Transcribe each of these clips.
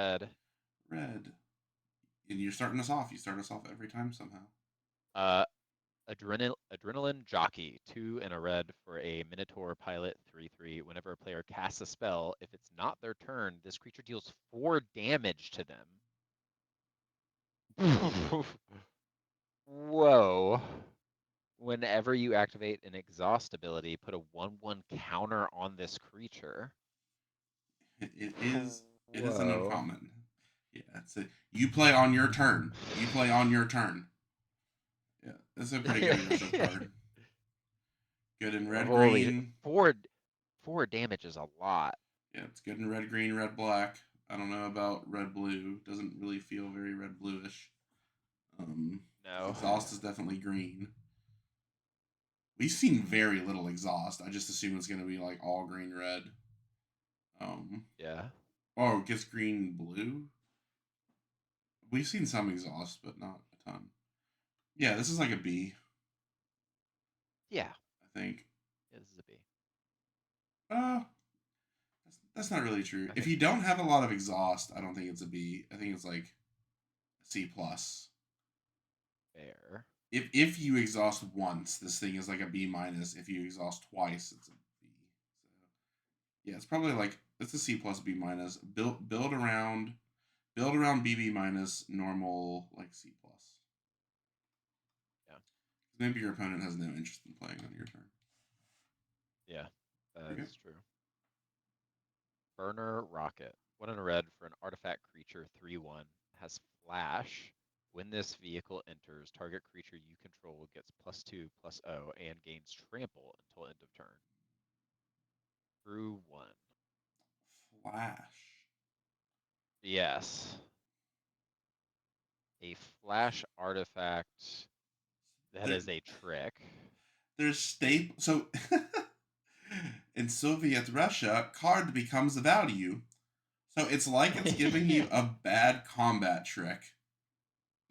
Red. Red. And you're starting us off. You start us off every time somehow. Uh, Adrenaline Jockey, 2 and a red for a Minotaur Pilot 3/3. Whenever a player casts a spell, if it's not their turn, this creature deals 4 damage to them. Whoa. Whenever you activate an exhaust ability, put a 1/1 counter on this creature. It is an Whoa. uncommon. Yeah, that's it. You play on your turn. You play on your turn. Yeah, that's a pretty good aggressive card. Good in red Holy, green. 4 damage is a lot. Yeah, it's good in red green, red black. I don't know about red blue. Doesn't really feel very red bluish. No. Exhaust is definitely green. We've seen very little exhaust. I just assume it's gonna be like all green red. Yeah. Oh, it gets green blue. We've seen some exhaust, but not a ton. Yeah, this is like a B. Yeah. I think. This is a B. Uh, that's not really true. I If think you don't have a lot of exhaust, I don't think it's a B. I think it's like a C plus. fair. If you exhaust once, this thing is like a B minus. If you exhaust twice, it's a B. So yeah, it's probably like it's a C plus B minus. Build around BB minus normal like C plus. Yeah. Maybe your opponent has no interest in playing on your turn. Yeah. Okay. That's true. Burner Rocket. 1 and a red for an artifact creature 3/1. Has flash. When this vehicle enters, target creature you control gets +2/+0 and gains trample until end of turn. Through 1. Flash. Yes. A flash artifact that There, is a trick. there's staple. So in Soviet Russia, card becomes a value. So it's like it's giving you a bad combat trick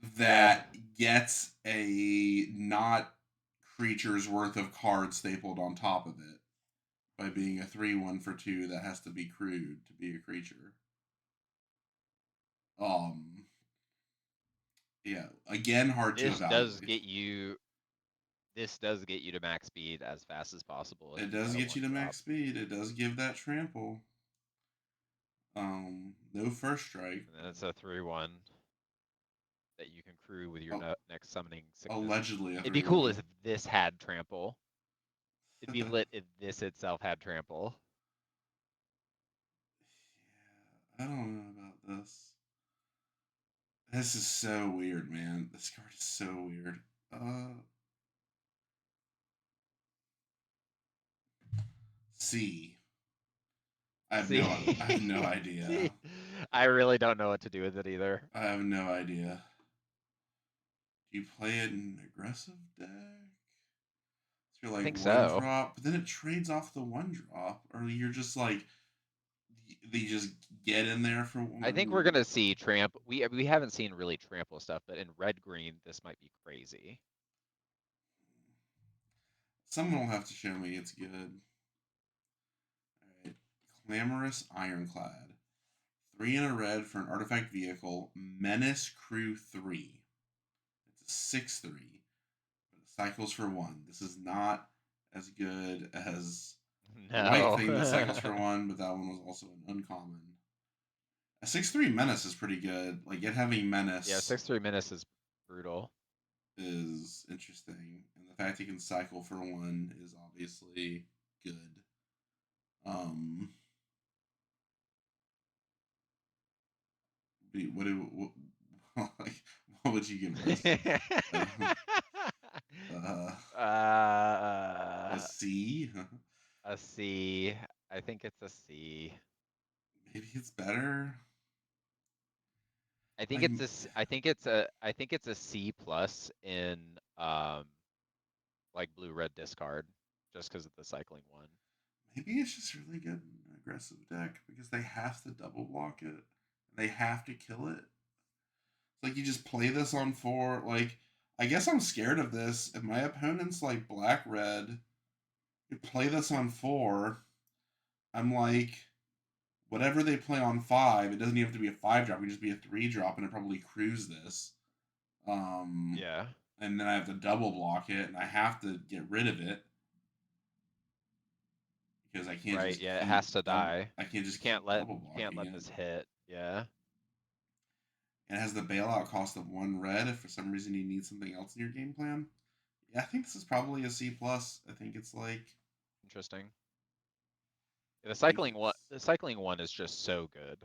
Yeah. that gets a not creature's worth of cards stapled on top of it by being a 3/1 for 2 that has to be crewed to be a creature. Um yeah, again hard to This does evaluate. get you this does get you to max speed as fast as possible if It you've does got a get you one to drop. max speed. It does give that trample. No first strike. And then it's a 3/1 that you can crew with your Oh, next summoning sickness. allegedly a It'd be cool 3/1. if this had trample. It'd be lit if this itself had trample. Yeah, I don't know about this. This is so weird, man. This card is so weird. C. See, I have no idea. see, I really don't know what to do with it either. I have no idea. Do you play it in aggressive deck? So you're I like think one so. drop, but then it trades off the one drop, or you're just like they just get in there for I think we're gonna see trample. We haven't seen really trample stuff, but in red green, this might be crazy. Someone will have to show me it's good. Alright. Clamorous Ironclad. 3 and a red for an artifact vehicle. Menace Crew 3. It's a 6/3. But it cycles for 1. This is not as good as the white No. thing that cycles for 1, but that one was also an uncommon. A 6/3 Menace is pretty good. Like, it having Yeah, Menace 6/3 menace is brutal. is interesting. And the fact he can cycle for 1 is obviously good. Um, what do like, what would you give this? Uh, uh, a uh, C? a C. I think it's a C. Maybe it's better. I think Like it's a. I think it's a. I think it's a C plus in like blue red discard, just because of the cycling one. maybe it's just really good in an aggressive deck because they have to double block it. They have to kill it. It's like you just play this on 4. Like I guess I'm scared of this. If my opponent's like black red, you play this on 4. I'm like, whatever they play on 5, it doesn't even have to be a 5 drop. It can just be a 3 drop, and it probably crews this. Yeah. And then I have to double block it, and I have to get rid of it because I can't Right. just Yeah, it keep has to double. die. I can't You just can't keep let double you can't blocking let it. this hit. Yeah. And it has the bailout cost of 1 red if for some reason you need something else in your game plan. Yeah, I think this is probably a C plus. I think it's like Interesting. The I think cycling one it's the cycling one is just so good.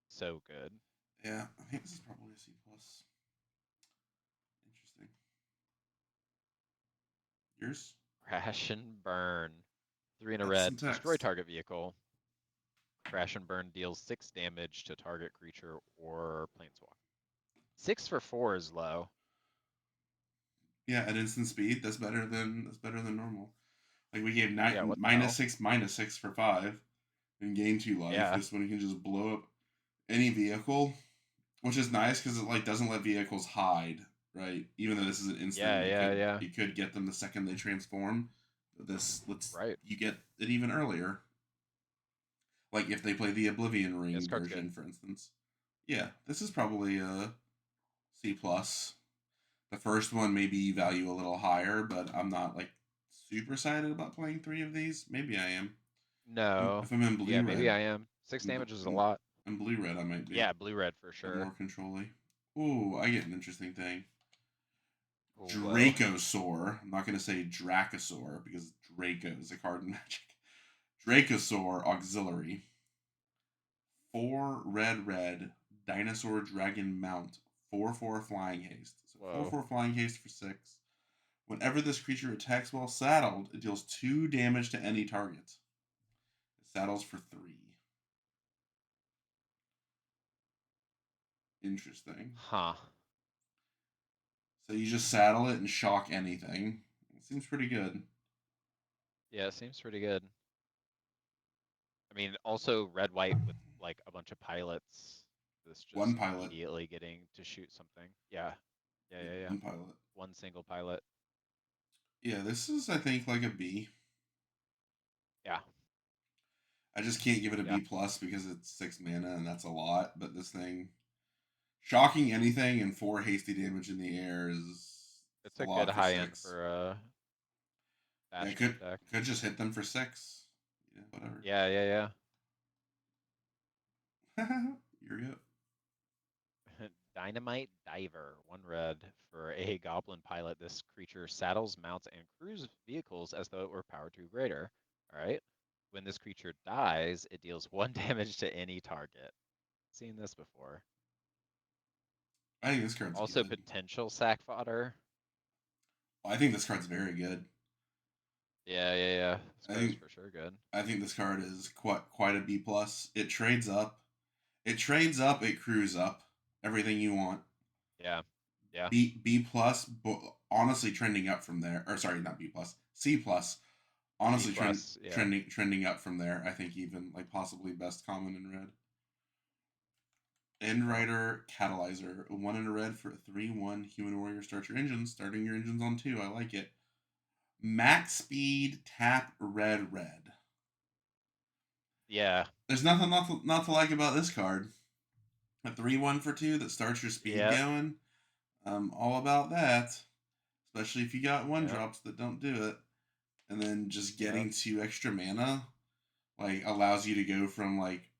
So good. yeah, I think this is probably a C plus. Interesting. Yours? Crash and burn. 3 in a That's some red. Destroy text. target vehicle. Crash and burn deals 6 damage to target creature or planeswalker. 6 for 4 is low. Yeah, at instant speed, that's better than normal. Like we gave Yeah, what the minus hell? six minus six for 5 and gain 2 life. Yeah. This one can just blow up any vehicle, which is nice because it like doesn't let vehicles hide, right? Even though this is an instant, Yeah, it yeah, could yeah. it could get them the second they transform. But this lets Right. you get it even earlier. Like if they play the Oblivion Yeah, this Ring card's good. version, for instance. Yeah, this is probably a C plus. The first one maybe value a little higher, but I'm not like super excited about playing 3 of these. Maybe I am. No. If I'm in Yeah, blue maybe red, I am. 6 in, damage is a in, lot. in blue red, I might be Yeah, blue red for a more sure. controlly. Ooh, I get an interesting thing. Whoa. Dracosaur. I'm not gonna say Dracosaur because Draco is a card in Magic. Dracosaur Auxiliary. 4 red dinosaur dragon mount. 4/4 flying haste. So 4 Whoa. 4 flying haste for 6. Whenever this creature attacks while saddled, it deals 2 damage to any target. It saddles for 3. Interesting. Huh. So you just saddle it and shock anything. It seems pretty good. Yeah, it seems pretty good. I mean, also red white with like a bunch of pilots. This One just pilot. immediately getting to shoot something. Yeah. Yeah, Yeah, yeah, yeah. one pilot. One single pilot. Yeah, this is I think like a B. Yeah. I just can't give it a Yeah. B plus because it's 6 mana and that's a lot. But this thing, shocking anything and 4 hasty damage in the air is It's a a good lot for high end 6. for a Yeah, it bashment could deck. could just hit them for 6. Yeah, whatever. Yeah, yeah, You're good. yeah. Dynamite Diver. 1 red for a goblin pilot. This creature saddles, mounts, and crews vehicles as though it were power 2 greater. Alright. When this creature dies, it deals 1 damage to any target. Seen this before. I think this card's Also good. potential sack fodder. I think this card's very good. Yeah, yeah, yeah. This I card is think for sure good. I think this card is quite a B plus. It trades up. It trades up. It crews up. Everything you want. Yeah, yeah. B plus, but honestly trending up from there. Or sorry, not B plus. C plus. C Honestly, plus. Yeah, trending up from there. I think even like possibly best common in red. yeah. Endwriter Catalyzer. 1 in a red for a 3/1 human warrior. Start your engines. Starting your engines on 2. I like it. Max speed tap red. Yeah, There's nothing not to like about this card. A 3/1 for 2 that starts your speed yeah, going. I'm all about that. Especially if you got one yeah, drops that don't do it. And then just yeah. getting 2 extra mana like allows you to go from like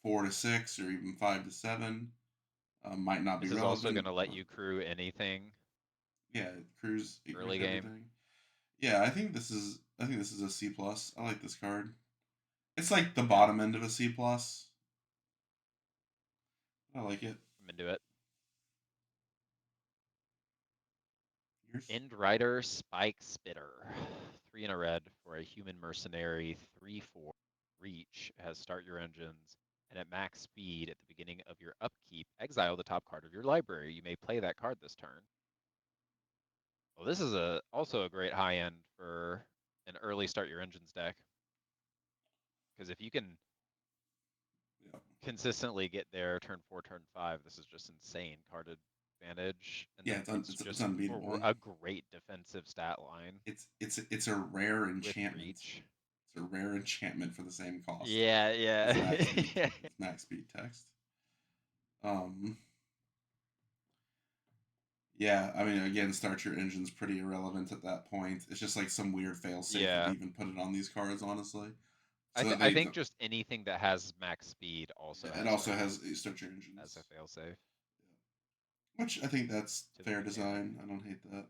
4 to 6 or even 5 to 7. Might not be This is also relevant, gonna let but you crew anything yeah, it crews early game. everything. Yeah, I think this is a C plus. I like this card. It's like the Yeah, bottom end of a C plus. I like it. I'm into it. Yours? End Rider Spike Spitter. 3 in a red for a human mercenary. 3/4 reach. It has start your engines. And at max speed at the beginning of your upkeep, exile the top card of your library. You may play that card this turn. Well, this is also a great high end for an early start your engines deck. Because if you can Yeah. consistently get there turn 4, turn 5, this is just insane card advantage. And Yeah, then it's it's just unbeatable. a great defensive stat line It's a rare with enchantment. reach. It's a rare enchantment for the same cost. Yeah, It's yeah. max speed. It's max speed text. Yeah, I mean, again, start your engine's pretty irrelevant at that point. It's just like some weird failsafe that they Yeah. even put it on these cards, honestly. I, So th that I think just anything that has max speed also yeah, it has also like has start your as engines, a failsafe which I think that's to the fair mechanic. design. I don't hate that.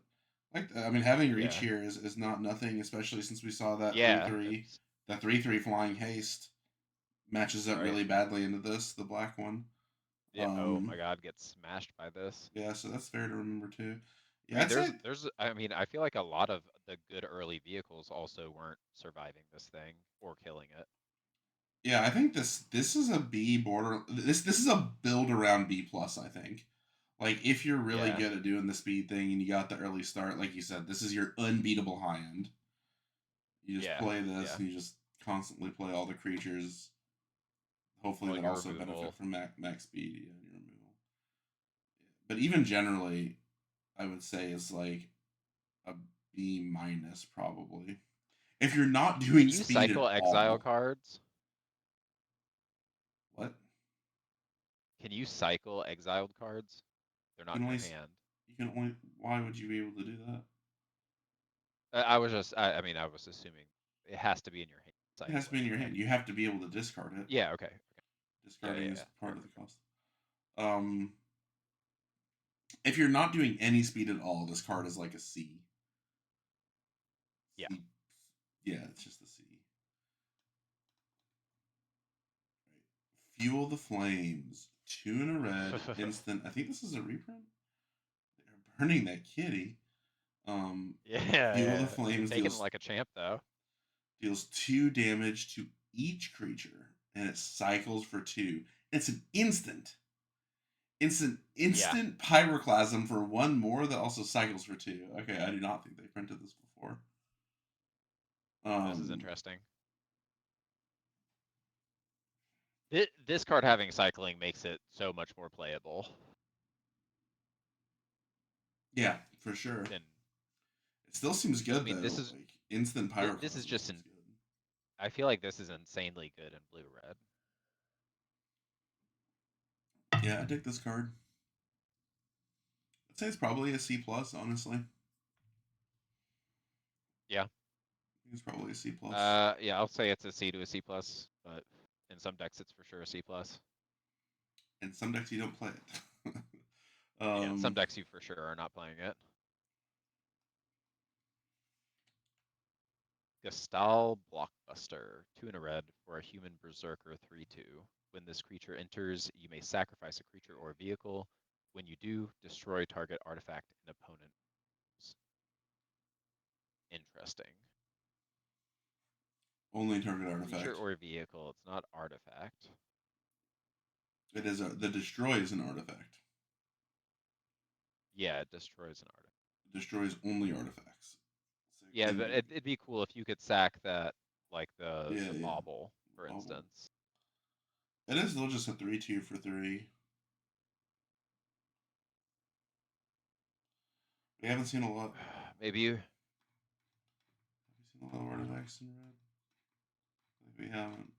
Like, I mean, having reach Yeah. here is not nothing, especially since we saw that Yeah. 3/3, It's that 3/3 flying haste matches up right. really badly into this, the black one. Yeah. Oh Um, my God, gets smashed by this. yeah, so that's fair to remember too. I Yeah, mean, I'd say I mean, I feel like a lot of the good early vehicles also weren't surviving this thing or killing it. yeah, I think this is a B border. This is a build around B plus. I think, like if you're really Yeah. good at doing the speed thing and you got the early start, like you said, this is your unbeatable high end. You just Yeah. play this Yeah. and you just constantly play all the creatures. Hopefully, Well, that your also benefit removal. from max speed and your removal. But even generally, I would say is like a B minus probably. If you're not Can doing you speed at cycle exile all, cards? what Can you cycle exiled cards? They're you not can in your only hand. you can only why would you be able to do that? I was just, I mean, I was assuming it has to be in your hand. It has to Cycle be it, in your correct? hand. You have to be able to discard it. Yeah. Okay. Yeah. Yeah. Discarding is Yeah. part of the Perfect. cost. Um, if you're not doing any speed at all, this card is like a C. Yeah. C. Yeah, it's just a C. Right. Fuel the Flames. 2 in a red, instant. I think this is a reprint. They're burning that kitty. Um, Yeah. Fuel the Yeah. You're Flames taking like a champ though. deals 2 damage to each creature, and it cycles for 2. It's an instant. It's an Yeah. instant pyroclasm for 1 more that also cycles for 2. Okay, I do not think they printed this before. This is Um, interesting. This card having cycling makes it so much more playable yeah, for sure. than. It still seems I good mean, though. Like instant this is pyroclasm just seems an. good. I feel like this is insanely good in blue red. Yeah, I take this card. I'd say it's probably a C plus. Honestly, I Yeah. think it's probably a C plus. Yeah. I'll say it's a C to a C plus, but in some decks it's for sure a C plus. And some decks you don't play it. Yeah. In some um, decks you for sure are not playing it. Gestal Blockbuster, 2 in a red for a human berserker 3/2. When this creature enters, you may sacrifice a creature or vehicle. When you do, destroy target artifact and opponent. Interesting. only target Creature artifact. or vehicle, it's not artifact. It is the destroy is an artifact. Yeah, it destroys an artifact. It destroys only artifacts. So it Yeah, can but be it'd be cool if you could sack that, like yeah the yeah bauble, for bubble. instance. It is still just a 3/2 for 3. We haven't seen a lot. Maybe you. Have we seen a lot of artifacts in red? I think we haven't.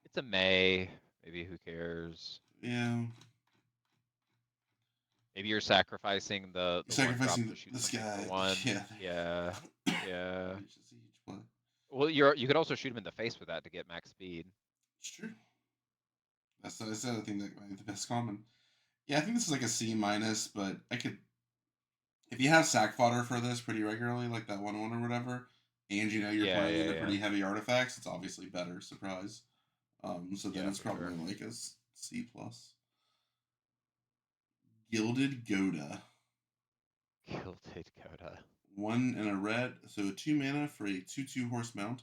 It's a May. Maybe who cares? Yeah. Maybe you're sacrificing the one drop Sacrificing to shoot this something for guy. one. Yeah. Yeah, yeah. It's just a huge play. Well, you could also shoot him in the face with that to get max speed. It's true. That's the other thing that might be the best common. Yeah, I think this is like a C minus, but I could if you have sack fodder for this pretty regularly, like that 1/1 or whatever, and you know you're Yeah, playing yeah, into yeah, pretty heavy artifacts, it's obviously better. Surprise. So then yeah, it's for sure. probably like a C plus. Gilded Goda. Gilded Coda. 1 and a red, so 2 mana for a 2/2 horse mount.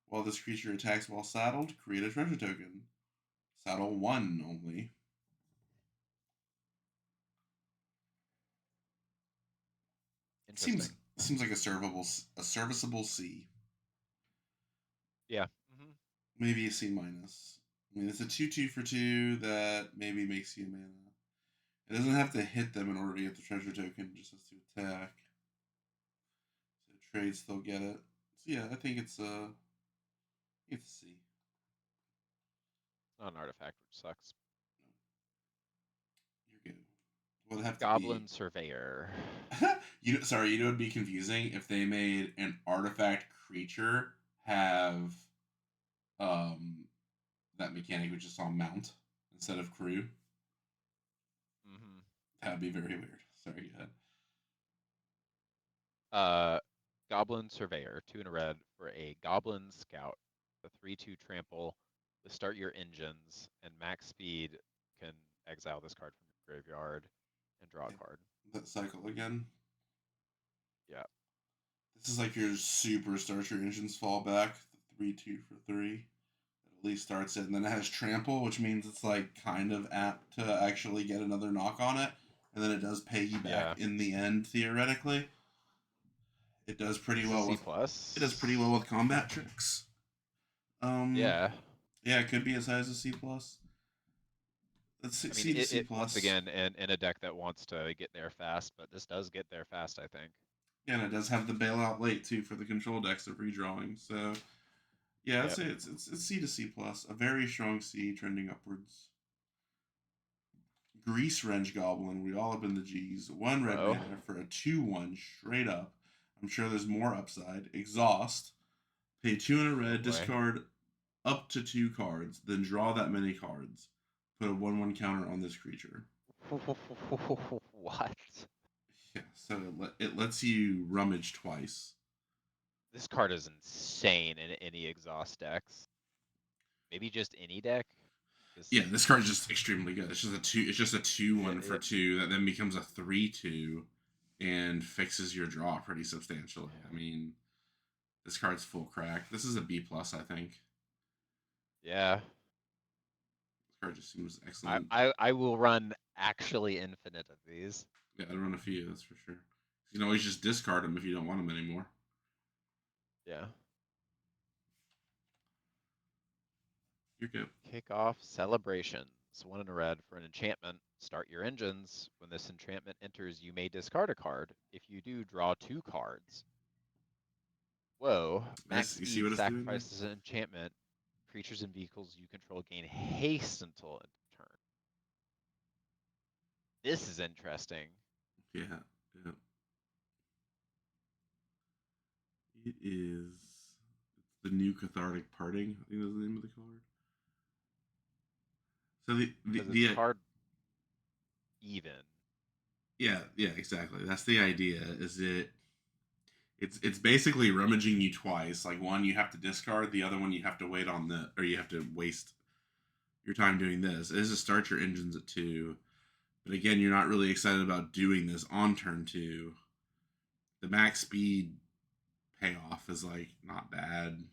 While this creature attacks while saddled, create a treasure token. Saddle 1 only. Seems Interesting. seems like a serviceable C. Yeah. Hmm. Maybe a C minus. I mean, it's a 2/2 for 2 that maybe makes you a mana. It doesn't have to hit them in order to get the treasure token, it just has to attack. So trade still get it. So yeah, I think it's it's a C. Not an artifact, which sucks. You're good. Would have to be Goblin Surveyor. sorry, you know, it'd be confusing if they made an artifact creature have um that mechanic, which is on mount instead of crew. Mm-hmm. That would be very weird. Sorry, go ahead. Goblin Surveyor, 2 and a red for a Goblin Scout, a 3/2 trample. To start your engines and max speed, can exile this card from your graveyard and draw a Yeah, card. that cycle again. Yeah. This is like your super start your engines fallback. The 3/2 for 3. It at least starts it, and then it has trample, which means it's like kind of apt to actually get another knock on it, and then it does pay you back Yeah. in the end theoretically. It does pretty This is well C with plus. combat tricks. Yeah. Yeah, it could be as high as a C plus. Let's see, I mean, C to C once plus. again in a deck that wants to get there fast, but this does get there fast, I think. Yeah, and it does have the bailout late too for the control decks of redrawing. So yeah, I'd Yep. say it's C to C plus, a very strong C trending upwards. Grease Wrench Goblin, we all up in the G's. 1 red Whoa. mana for a 2/1 straight up. I'm sure there's more upside. Exhaust. Pay 2 and a Oh red, boy. discard up to 2 cards, then draw that many cards. Put a 1/1 counter on this creature. What? Yeah, so it lets you rummage twice. This card is insane in any exhaust decks. Maybe just any deck. Yeah, Just this card's just extremely good. It's just a two. It's just a 2/1 for yeah, 2 that then becomes a 3/2, and fixes your draw pretty substantially. I mean, this card's full crack. This is a B plus, I think. yeah. This card just seems I, excellent. I I will run actually infinite of these. Yeah, I'd run a few. That's for sure. You can always just discard them if you don't want them anymore. Yeah. You're good. Kick off celebrations. 1 in a red for an enchantment. Start your engines. When this enchantment enters, you may discard a card. If you do, draw 2 cards. Whoa. Max You see speed what it's doing there? sacrifices an enchantment. Creatures and vehicles you control gain haste until end of turn. This is interesting. Yeah, yeah. It is. It's the new cathartic parting. I think that's the name of the card. So Because it's card even. yeah, exactly. That's the idea. It's basically rummaging you twice. Like one you have to discard, the other one you have to wait on or you have to waste your time doing this. It is to start your engines at 2, but again, you're not really excited about doing this on turn 2. The max speed payoff is like not bad.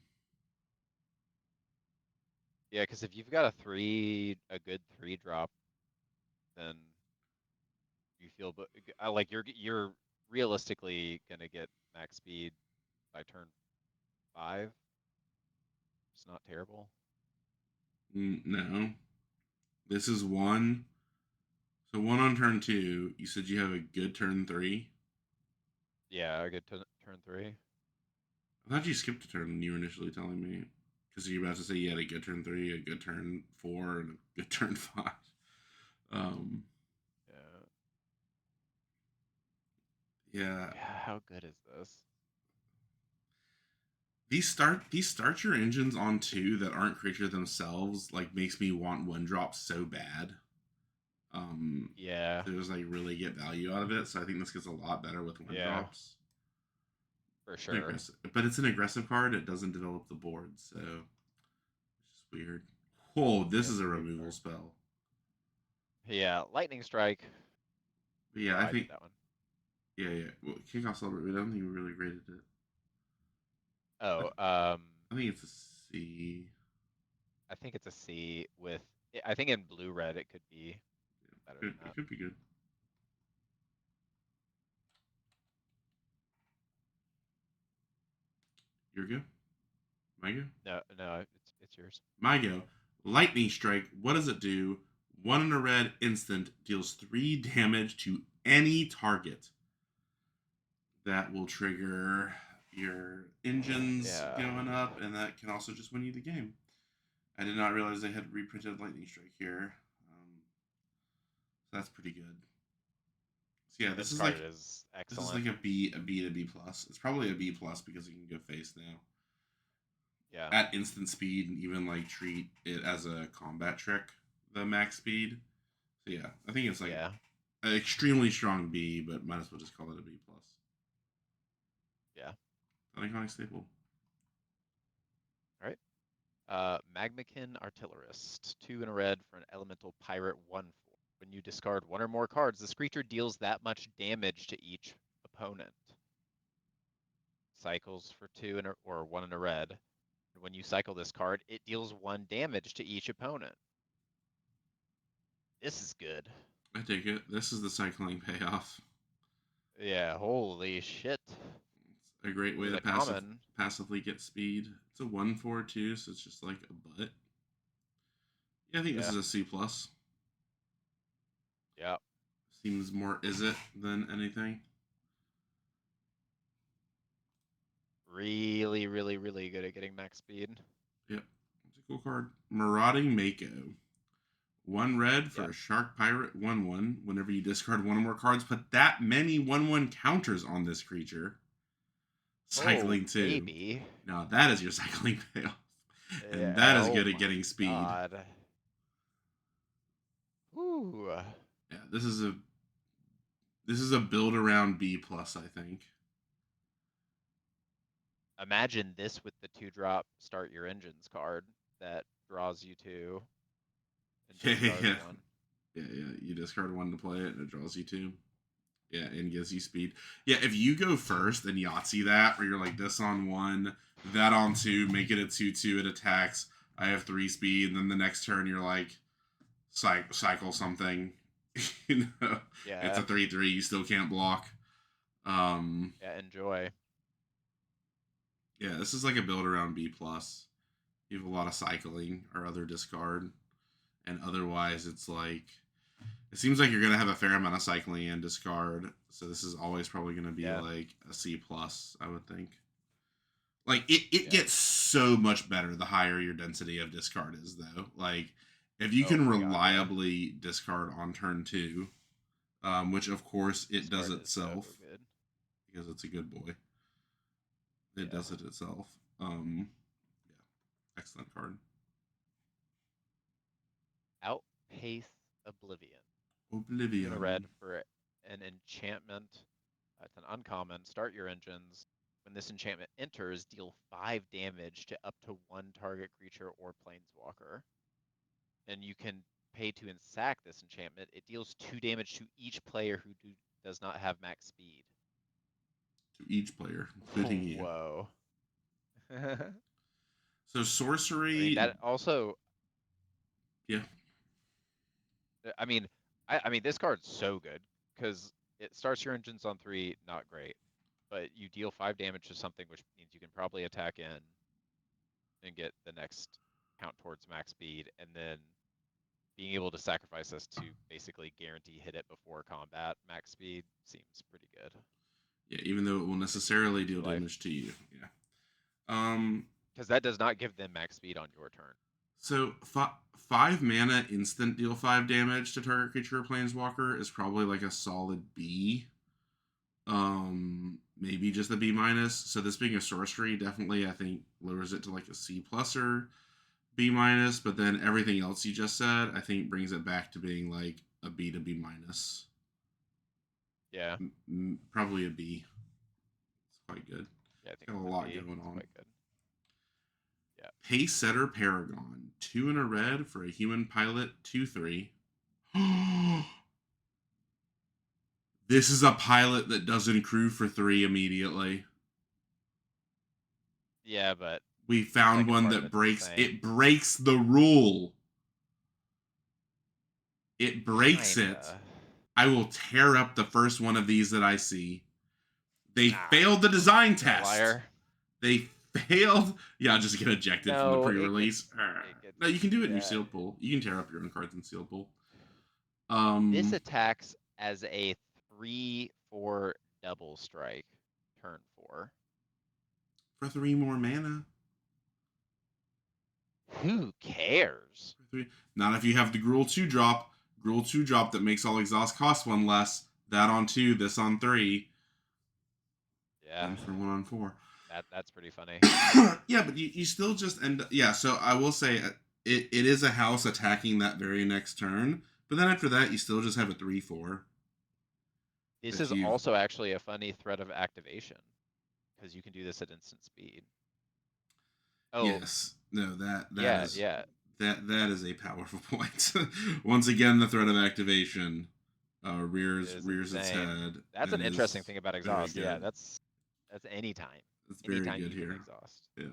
Yeah, because if you've got a good 3 drop, then you feel, but like you're realistically gonna get max speed by turn 5. It's not terrible. No, this is one. So one on turn 2. You said you have a good turn 3. Yeah, a good turn 3. I thought you skipped a turn when you were initially telling me, because you were about to say you had a good turn 3, a good turn 4, and a good turn 5. Um, Yeah. yeah, Yeah, how good is this? these start your engines on 2 that aren't creature themselves like makes me want 1 drop so bad. Yeah, To just like really get value out of it. So I think this gets a lot better with 1 drops. yeah, for sure. But it's an aggressive card. It doesn't develop the board, so it's just weird. Oh, this Yeah, is it's a a weird removal card. spell. Yeah, lightning strike. But yeah, Oh, I I did think that one. yeah. Well, Kickoff Celebrate. I don't think we really rated it. I, Oh, I think it's a C. I think it's a C with. I think in blue red it could be better Yeah, than it that. could be good. Your go. My go. No, no, it's yours. My go. Lightning Strike. What does it do? 1 in a red instant deals 3 damage to any target. That will trigger your engines Yeah. going up, and that can also just win you the game. I did not realize they had reprinted Lightning Strike here. So that's pretty good. So yeah, This card is this is excellent. like a B to B plus. It's probably a B plus because you can go face now. Yeah. At instant speed and even like treat it as a combat trick, the max speed. So yeah, I think it's like Yeah. an extremely strong B, but might as well just call it a B plus. Yeah. An iconic staple. All right. Magmakin Artillerist. 2 in a red for an elemental pirate 1/4. When you discard one or more cards, this creature deals that much damage to each opponent. Cycles for 2 or 1 in a red. When you cycle this card, it deals 1 damage to each opponent. This is good. I take it. This is the cycling payoff. Yeah, holy shit. It's a great way This is to a common. passively get speed. It's a 1/4 too, so it's just like a butt. Yeah, I think this Yeah. is a C plus. Yeah. Seems more is it than anything. Really, really, really good at getting max speed. Yep. It's a cool card. Marauding Mako. 1 red for Yep. a Shark Pirate 1/1. Whenever you discard one or more cards, put that many 1/1 counters on this creature. Cycling 2. Baby. Now that is your cycling payoff. And that Yeah, is oh good at my getting speed. God. Ooh. Yeah, this is a build around B plus, I think. Imagine this with the 2-drop start your engines card that draws you 2 and discards Yeah. 1. Yeah. You discard 1 to play it, and it draws you 2. Yeah, and gives you speed. Yeah, if you go first and Yahtzee that, where you're like this on 1, that on 2, make it a 2/2, it attacks. I have 3 speed, and then the next turn you're like cycle something. You know, it's Yeah. a 3/3. You still can't block. Yeah, enjoy. Yeah, this is like a build around B plus. You have a lot of cycling or other discard, and otherwise it's like it seems like you're gonna have a fair amount of cycling and discard. So this is always probably gonna be Yeah. like a C plus, I would think. Like it Yeah. gets so much better the higher your density of discard is, though. Like if you Oh can my God, yeah. reliably discard on turn 2, which of course it This does card is so itself good. because it's a good boy. It Yeah. does it itself. Yeah, excellent card. Outpace Oblivion. 2 Oblivion. in a red for an enchantment. It's an uncommon. Start your engines. When this enchantment enters, deal 5 damage to up to 1 target creature or planeswalker. And you can pay to sack this enchantment. It deals 2 damage to each player who does not have max speed. To each player, including you. Whoa. So sorcery. I mean, that also. Yeah. I mean, this card's so good because it starts your engines on 3, not great, but you deal 5 damage to something, which means you can probably attack in and get the next count towards max speed, and then being able to sacrifice this to basically guarantee hit it before combat max speed seems pretty good. Yeah, even though it will necessarily deal Life. damage to you. Yeah. Because that does not give them max speed on your turn. So 5 mana instant deal 5 damage to target creature or planeswalker is probably like a solid B. Maybe just a B minus. So this being a sorcery definitely I think lowers it to like a C plus or B minus. But then everything else you just said I think brings it back to being like a B to B minus. Yeah. Probably a B. It's quite good. Yeah, I think Got a it's lot B. going It's on. quite good. Yeah. Pace Setter Paragon. 2 in a red for a human pilot 2/3. This is a pilot that doesn't crew for 3 immediately. Yeah, but we found one that breaks the rule. It breaks Kinda. it. I will tear up the first one of these that I see. They failed the design test. Liar. They failed. Yeah, I'll just get ejected from the pre-release. No, you can do it in your sealed pool. You can tear up your own cards in sealed pool. This attacks as a 3/4 double strike, turn 4. For 3 more mana. Who cares? For 3. Not if you have the Gruul 2 drop. Gruul 2 drop that makes all exhaust cost 1 less. That on 2, this on 3. Yeah. And for 1 on 4. That's pretty funny. Yeah, but you still just end up. Yeah, so I will say it is a house attacking that very next turn. But then after that, you still just have a 3/4. This If is you've. also actually a funny threat of activation because you can do this at instant speed. Oh, Yes. No, that yeah, is. yeah. That is a powerful point. Once again, the threat of activation It is rears its insane. head That's an and interesting is thing about very exhaust. Yeah, good. that's anytime. It's very Anytime good you can here. exhaust. Yeah.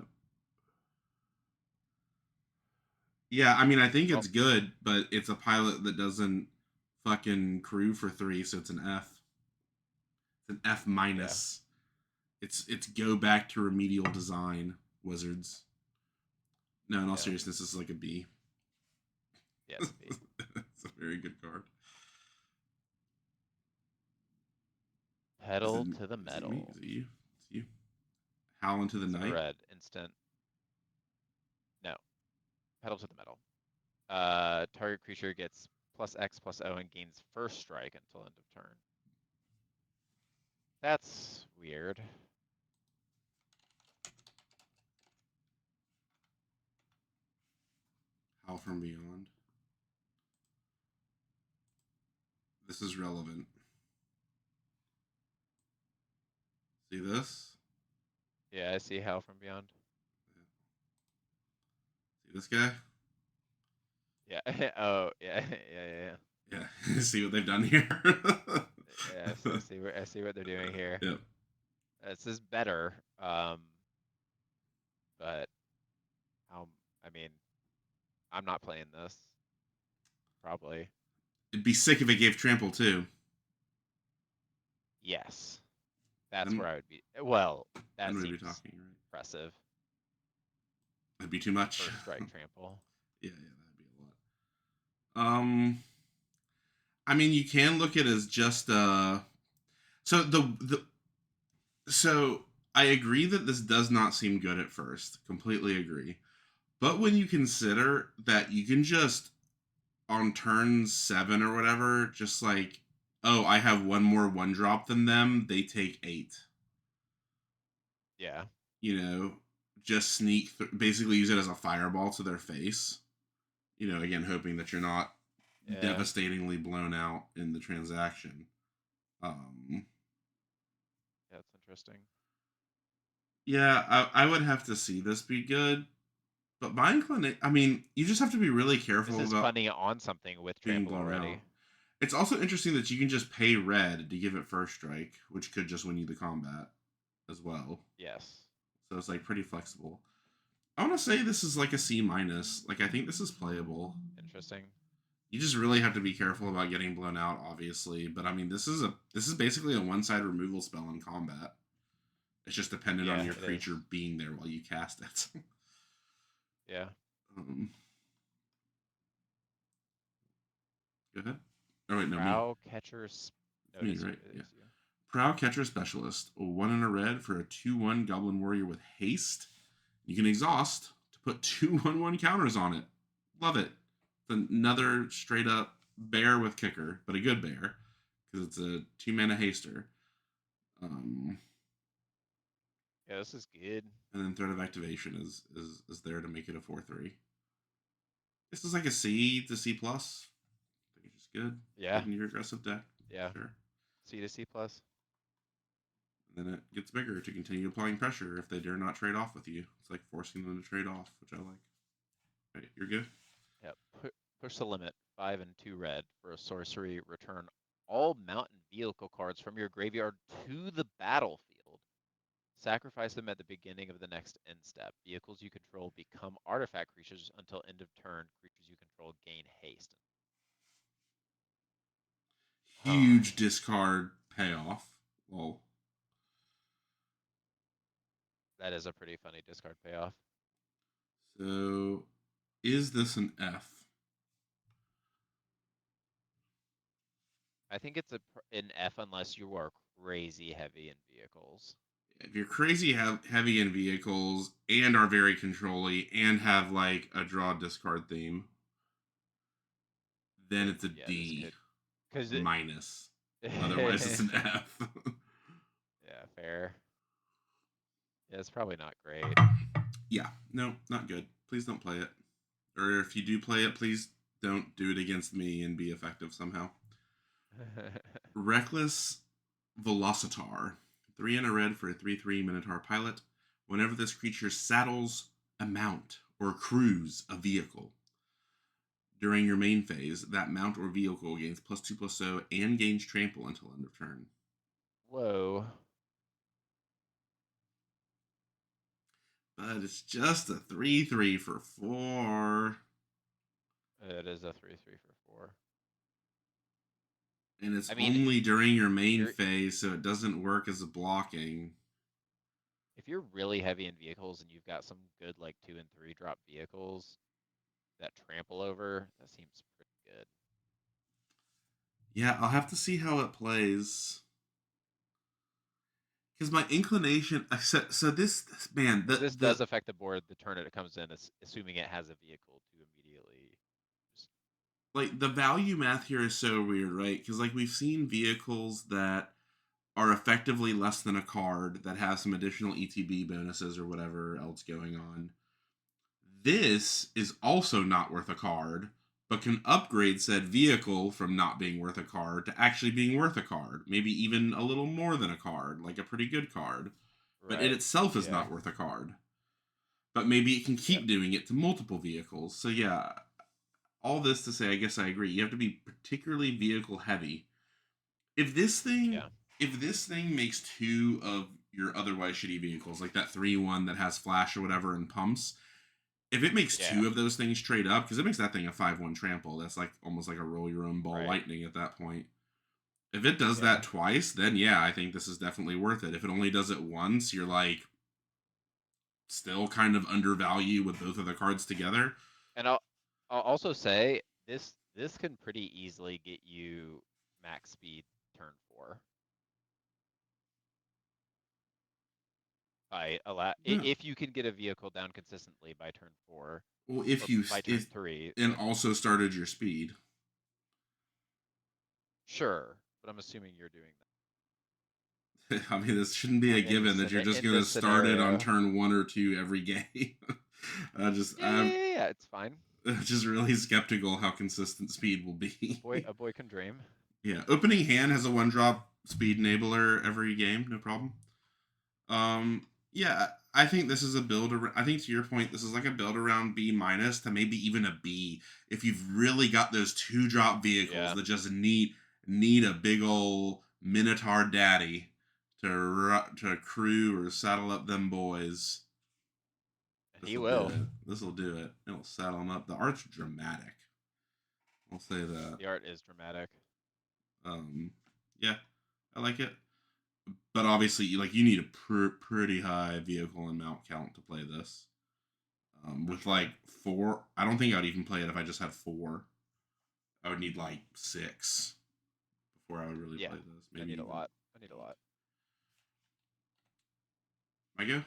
Yeah, I mean, I think Well, it's good, but it's a pilot that doesn't fucking crew for 3, so it's an F. It's an F yeah, minus. It's go back to remedial design, Wizards. No, in all yeah, seriousness, this is like a B. yeah. It's a B. It's a very good card. Is Pedal it to the is it me? metal. Is it you? It's you. Howl into the It's in a night. red instant. No, pedal to the metal. Target creature gets +X+O and gains first strike until end of turn. That's weird. Howl from beyond. This is relevant. See this? Yeah, I see how from beyond. See this guy? Yeah. Oh, yeah, yeah, yeah, Yeah. See what they've done here? yeah. I see what they're doing here. Yep. This is better. But um, I mean, I'm not playing this. Probably. It'd be sick if it gave trample too. Yes. That's Then where I would be. Well, that then we'd be seems talking, right? impressive. That'd be too much. First strike trample. Yeah, that'd be a lot. I mean, you can look at it as just so so I agree that this does not seem good at first. Completely agree. But when you consider that you can just on turn 7 or whatever, just like, oh, I have one more 1-drop than them, they take 8. Yeah. You know, just basically use it as a fireball to their face. You know, again, hoping that you're not Yeah. devastatingly blown out in the transaction. Um, Yeah, that's interesting. yeah, I would have to see this be good, but my inclination, I mean, you just have to be really This careful is about funny on something with being trample blown out. already. It's also interesting that you can just pay red to give it first strike, which could just win you the combat as well. Yes. So it's like pretty flexible. I want to say this is like a C minus. Like I think this is playable. Interesting. You just really have to be careful about getting blown out, obviously. But I mean, this is basically a one-side removal spell in combat. It's just dependent on Yeah, your it is. creature being there while you cast it. Yeah. um, Go ahead. Oh wait, no me. Prow catchers. No, It's it me, is you. right? It Yeah. is you. Proud Catcher Specialist. A 1 and a red for a 2/1 Goblin Warrior with haste. You can exhaust to put 2/1/1 counters on it. Love it. It's another straight up bear with kicker, but a good bear because it's a 2 mana haster. Um, Yeah, this is good. and then Threat of Activation is there to make it a 4/3. This is like a C to C plus. I think it's just good. Yeah. Good in your aggressive deck. Yeah. Sure. C to C plus. And then it gets bigger to continue applying pressure if they dare not trade off with you. It's like forcing them to trade off, which I like. Right, you're good. Yeah. Push the limit. 5 and 2 red for a sorcery. Return all mountain vehicle cards from your graveyard to the battlefield. Sacrifice them at the beginning of the next end step. Vehicles you control become artifact creatures until end of turn. Creatures you control gain haste. Huh. Huge discard payoff. Well, That is a pretty funny discard payoff. so is this an F? I think it's an F unless you are crazy heavy in vehicles. If you're crazy heavy in vehicles and are very controlly and have like a draw discard theme, then it's a Yeah, this D could because it. minus. Otherwise, it's an F. Yeah, fair. Yeah, it's probably not great. Yeah, no, not good. Please don't play it. Or if you do play it, please don't do it against me and be effective somehow. Reckless Velocitar. 3 and a red for a 3/3 Minotaur pilot. Whenever this creature saddles a mount or crews a vehicle during your main phase, that mount or vehicle gains +2/+0 and gains trample until end of turn. Whoa. But it's just a 3/3 for 4. It is a 3/3 for 4. And it's I mean, only during your if main you're phase, so it doesn't work as a blocking. if you're really heavy in vehicles and you've got some good like 2 and 3 drop vehicles that trample over, that seems pretty good. Yeah, I'll have to see how it plays. Because my inclination, so this man, Because this the does affect the board the turn it comes in, assuming it has a vehicle to immediately. Just, like the value math here is so weird, right? Because like we've seen vehicles that are effectively less than a card that have some additional ETB bonuses or whatever else going on. This is also not worth a card, but can upgrade said vehicle from not being worth a card to actually being worth a card. Maybe even a little more than a card, like a pretty good card. But it right. itself is Yeah. not worth a card. But maybe it can Yep. keep doing it to multiple vehicles. So yeah, all this to say, I guess I agree. You have to be particularly vehicle heavy. If this thing Yeah. if this thing makes two of your otherwise shitty vehicles, like that 3/1 that has flash or whatever and pumps, if it makes Yeah. two of those things trade up, because it makes that thing a 5/1 trample, that's like almost like a roll your own ball Right. lightning at that point. If it does Yeah. that twice, then yeah, I think this is definitely worth it. If it only does it once, you're like still kind of undervalue with both of the cards together. And I'll also say this can pretty easily get you max speed turn 4. Yeah. If you can get a vehicle down consistently by turn 4 Well, or if you by turn if 3, and then also started your speed. sure. But I'm assuming you're doing I mean, this shouldn't be that a given that you're just in going to this start it on scenario. turn 1 or 2 every game. Yeah, yeah, yeah, yeah. It's fine. I'm just really skeptical how consistent speed will be. A boy can dream. Yeah, opening hand has a 1 drop speed enabler every game, no problem. Yeah, I think this is a build. I think to your point, this is like a build around B minus to maybe even a B. If you've really got those 2 drop vehicles Yeah, that just need a big ol' Minotaur daddy to crew or saddle up them boys. he This'll do will. it. This'll do it. It'll saddle them up. The art's dramatic. I'll say that. The art is dramatic. Um, yeah, I like it. But obviously, you need a pretty high vehicle and mount count to play this. For With sure. like 4, I don't think I'd even play it if I just had 4. I would need like 6 before I would really Yeah, play this. I Maybe need a even lot. I need a 8. lot. I go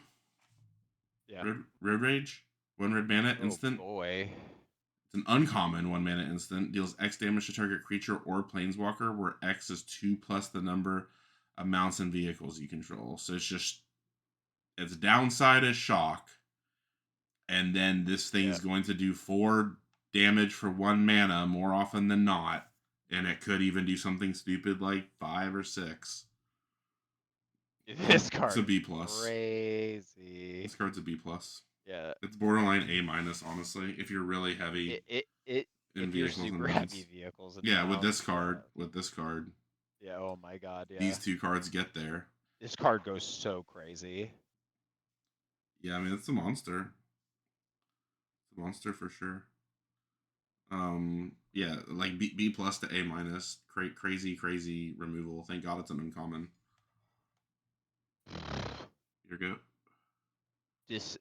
Yeah. Road Rage, 1 red mana Oh instant. boy. It's an uncommon 1 mana instant. Deals X damage to target creature or planeswalker, where X is 2 plus the number of mounts and vehicles you control. So its downside is shock, and then this Yeah. thing's going to do 4 damage for 1 mana more often than not, and it could even do something stupid like 5 or 6. This It's a card is B plus. crazy. This card's a B plus. Yeah. It's borderline A minus, honestly, if you're really heavy It in if you're vehicles and super heavy mounts. vehicles and Yeah, mounts, yeah. with this card, Yeah, oh my god, yeah. these 2 cards get there. This card goes so crazy. Yeah, I mean it's a monster. It's a monster for sure. Yeah, like B plus to A minus. Crazy removal. Thank God it's an uncommon. Your go. This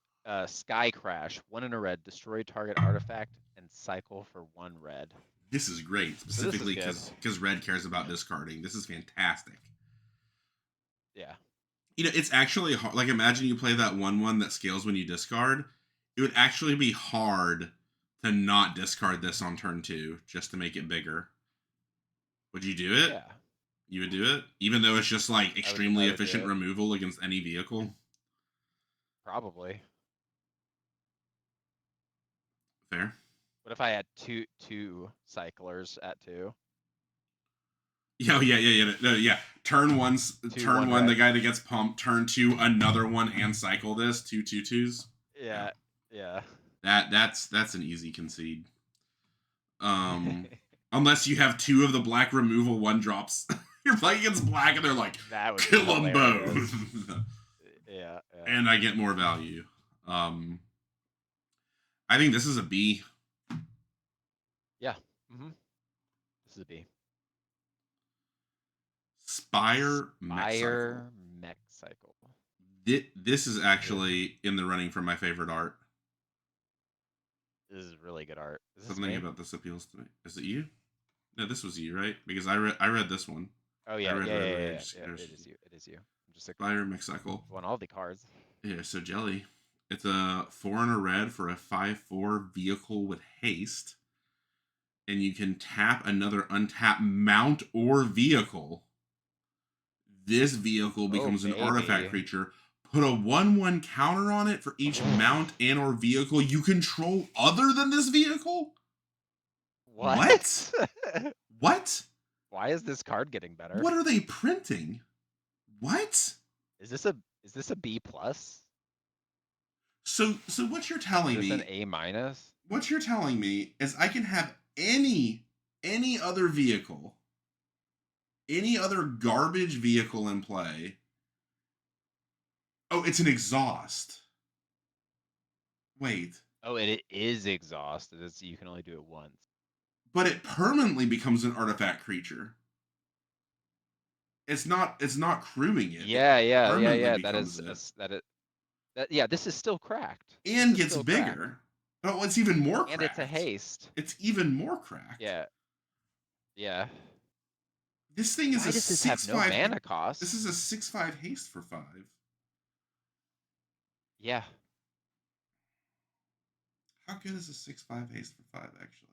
Sky Crash, 1 in a red, destroy target artifact and cycle for 1 red. This is great, So this is specifically good. because red cares about discarding. This is fantastic. Yeah. It's actually hard. Like, imagine you play that 1/1 that scales when you discard. It would actually be hard to not discard this on turn 2 just to make it bigger. Would you do it? Yeah, You would do it? Even though it's just, like, I extremely would do efficient it. removal against any vehicle? Probably. Fair. What if I had two cyclers at 2? Yeah, yeah. Turn one, Two turn one one, the red. guy that gets pumped. Turn 2, another one, and cycle this. 2/2/2s. Yeah, Yeah, yeah. that's an easy concede. Unless you have 2 of the black removal 1-drops. You're playing against black, and they're like, That would be kill them hilarious. both. Yeah, yeah. And I get more value. I think this is a B. Yeah. Mm-hmm. This is a B. Spire Mech Cycle. Spire Mech Cycle. This is actually in the running for my favorite art. This is really good art. Is this Something me? about this appeals to me. Is it you? No, this was you, right? Because I read this one. Oh yeah, I read yeah. Red. It is you. It is you. I'm just like Spire Mech Cycle. won all the cards. Yeah, so Jelly. It's a 4 and a red for a 5/4 vehicle with haste. And you can tap another untapped mount or vehicle. This vehicle becomes an artifact creature. Put a 1/1 counter on it for each mount and or vehicle you control other than this vehicle? What? What? Why is this card getting better? What are they printing? What? Is this a B plus? So what you're telling Is this me? an A minus? What you're telling me is I can have any other vehicle, any other garbage vehicle in play. Oh, it's an exhaust. Wait. Oh, it is exhaust. It is, you can only do it once. But it permanently becomes an artifact creature. It's not crewing it. Yeah, it yeah. Yeah, this is still cracked. And gets bigger. Cracked. Oh, it's even more cracked. And it's a haste. It's even more cracked. Yeah. Yeah. This thing is Why does this have no mana cost? This is a 6/5 haste for 5. Yeah. How good is a 6/5 haste for 5 actually?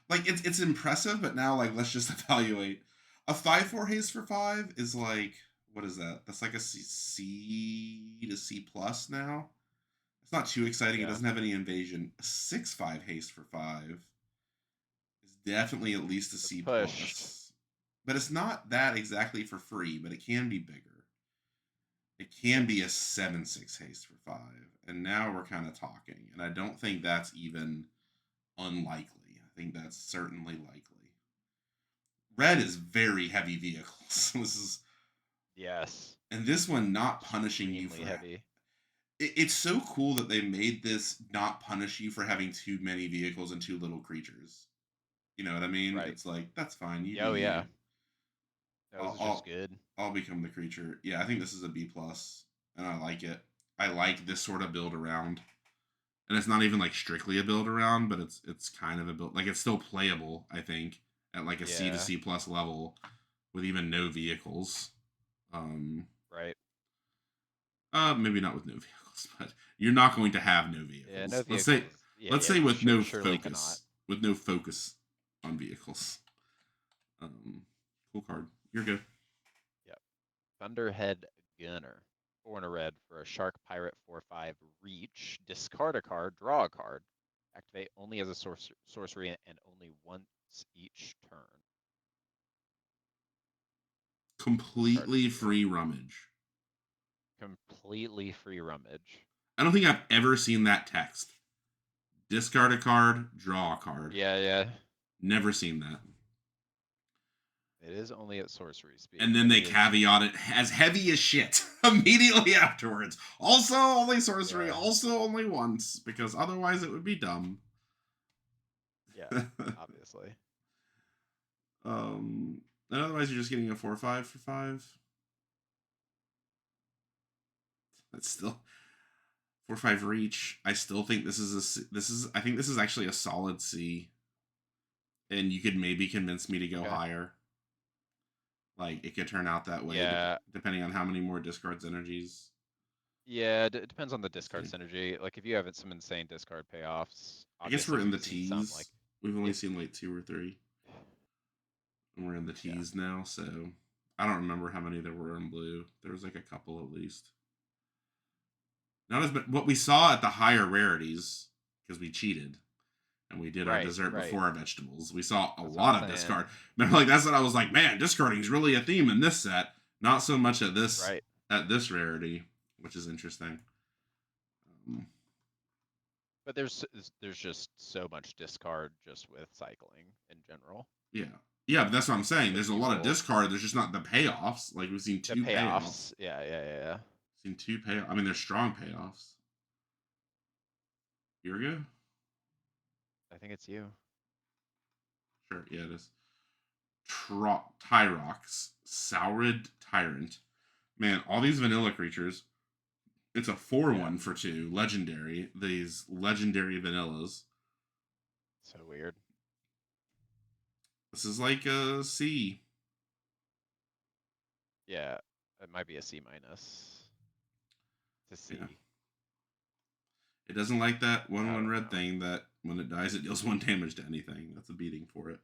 Like it's impressive, but now like let's just evaluate. A 5/4 haste for 5 is like, what is that? That's like a C to C plus now. It's not too exciting. Yeah. It doesn't have any invasion. A 6/5 haste for 5 is definitely at least a C plus. But it's not that exactly for free, but it can be bigger. It can be a 7/6 haste for 5. And now we're kind of talking. And I don't think that's even unlikely. I think that's certainly likely. Red is very heavy vehicles. This is, yes. And this one not punishing you for heavy. It's so cool that they made this not punish you for having too many vehicles and too little creatures. You know what I mean? Right. It's like, that's fine. You oh yeah. That was just good. I'll become the creature. Yeah, I think this is a B plus, and I like it. I like this sort of build around. And it's not even like strictly a build around, but it's kind of a build, like it's still playable, I think, at like a C to C plus level with even no vehicles. Right. Maybe not with no vehicles, but you're not going to have no vehicles. Yeah, no vehicles. Let's say with no focus. With no focus on vehicles. Cool card. You're good. Yep. Thunderhead Gunner. 4 and a red for a Shark Pirate 4/5 reach. Discard a card, draw a card. Activate only as a sorcery and only once each turn. Completely free rummage. Completely free rummage. I don't think I've ever seen that text. Discard a card, draw a card. Yeah, yeah. Never seen that. It is only at sorcery speed. And then they caveat it as heavy as shit immediately afterwards. Also only sorcery, also only once, because otherwise it would be dumb. Yeah, obviously. And otherwise you're just getting a 4/5 for 5. That's still 4/5 reach. I still think this is I think this is actually a solid C. And you could maybe convince me to go higher. Like it could turn out that way Yeah, depending on how many more discards energies. yeah, it depends on the discard See. synergy. Like if you have some insane discard payoffs, I guess obviously we're in the we've seen some like tees. We've only yeah, seen like 2 or 3. And we're in the yeah, tees now, so I don't remember how many there were in blue. There was like a couple at least. Not as but what we saw at the higher rarities, because we cheated and we did our right, dessert right. before our vegetables. We saw a That's what I'm lot of saying. discard. Remember, like that's what I was like, man, discarding is really a theme in this set. Not so much Right. at this rarity, which is interesting. Um, But there's just so much discard just with cycling in general. yeah, yeah, but that's what I'm saying. With There's a lot of people, discard. There's just not the payoffs. Like we've seen the two payoffs. payoffs. Yeah, yeah, yeah, yeah. Seen two payoffs. I mean, they're strong payoffs. Year ago, I think it's you. sure, yeah, it is. Tyrox, Saurid Tyrant. Man, all these vanilla creatures. It's a 4/1 for 2, legendary. These legendary vanillas. So weird. This is like a C. Yeah, it might be a C minus to Yeah. C. It doesn't like that 1/1 I don't red know. thing that when it dies, it deals 1 damage to anything. That's a beating for it.